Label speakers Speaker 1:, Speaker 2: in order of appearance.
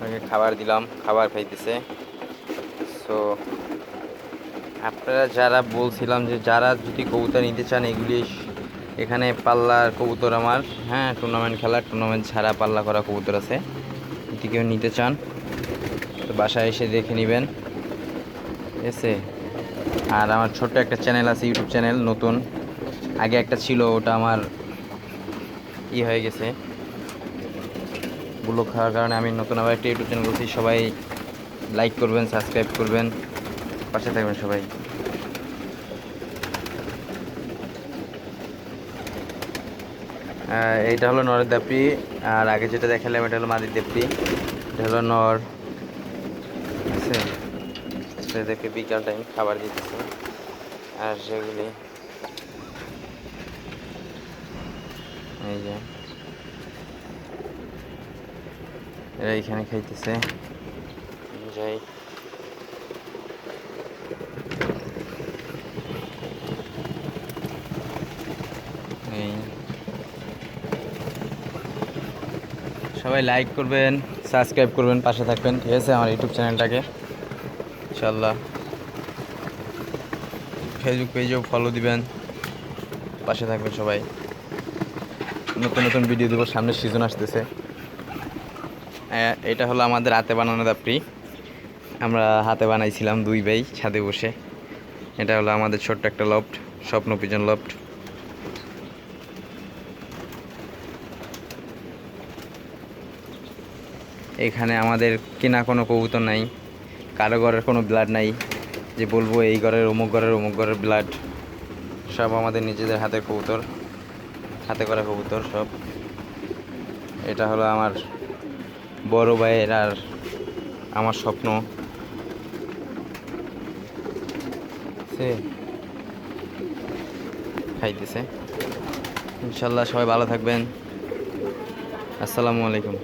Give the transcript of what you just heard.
Speaker 1: ওকে খাবার দিলাম, খাবার খাইতেছে। সো আপনারা যারা বলছিলাম যে যারা যদি কবুতর নিতে চান, এগুলি এখানে পাল্লার কবুতর আমার, হ্যাঁ, টুর্নামেন্ট খেলার, টুর্নামেন্ট ছাড়া পাল্লা করা কবুতর আছে। যদি কেউ নিতে চান তো বাসায় এসে দেখে নেবেন, ঠিক আছে। আর আমার ছোট্ট একটা চ্যানেল আছে, ইউটিউব চ্যানেল নতুন। আগে একটা ছিল, ওটা আমার হয়ে গেছে ব্লক খাওয়ার কারণে। আমি নতুন আবার একটা ইউটিউব চ্যানেল করছি। সবাই লাইক করবেন, সাবস্ক্রাইব করবেন, পাশে থাকবেন সবাই। এইটা হলো নরের দাপড়ি, আর আগে যেটা দেখালাম এটা হলো মাদির দাপড়ি। এটা হলো নর, আছে। সেদেরকে বিকাল টাইম খাবার দিতেছে। আর সেগুলি এই যে এরা এখানে খাইতেছে। যাই, এই সবাই লাইক করবেন, সাবস্ক্রাইব করবেন, পাশে থাকবেন, ঠিক আছে, আমার ইউটিউব চ্যানেলটাকে ইনশাল্লাহ। ফেসবুক পেজেও ফলো দিবেন, পাশে থাকবেন সবাই। নতুন নতুন ভিডিও দেবো, সামনে সিজন আসতেছে। এটা হলো আমাদের হাতে বানানো দাপড়ি। আমরা হাতে বানাইছিলাম 2 ভাই ছাদে বসে। এটা হলো আমাদের ছোট্ট একটা লফট, স্বপ্ন পিজন লফট। এখানে আমাদের কেনা কোনো কবুতর নাই, কারো ঘরের কোনো ব্লাড নাই যে বলবো এই ঘরের অমুক ঘরের ব্লাড। সব আমাদের নিজেদের হাতের কবুতর, হাতে করা কবুতর সব। এটা হলো আমার বড় ভাইয়ের আর আমার স্বপ্ন, সে খাইতেছে। ইনশাল্লাহ সবাই ভালো থাকবেন। আসসালামু আলাইকুম।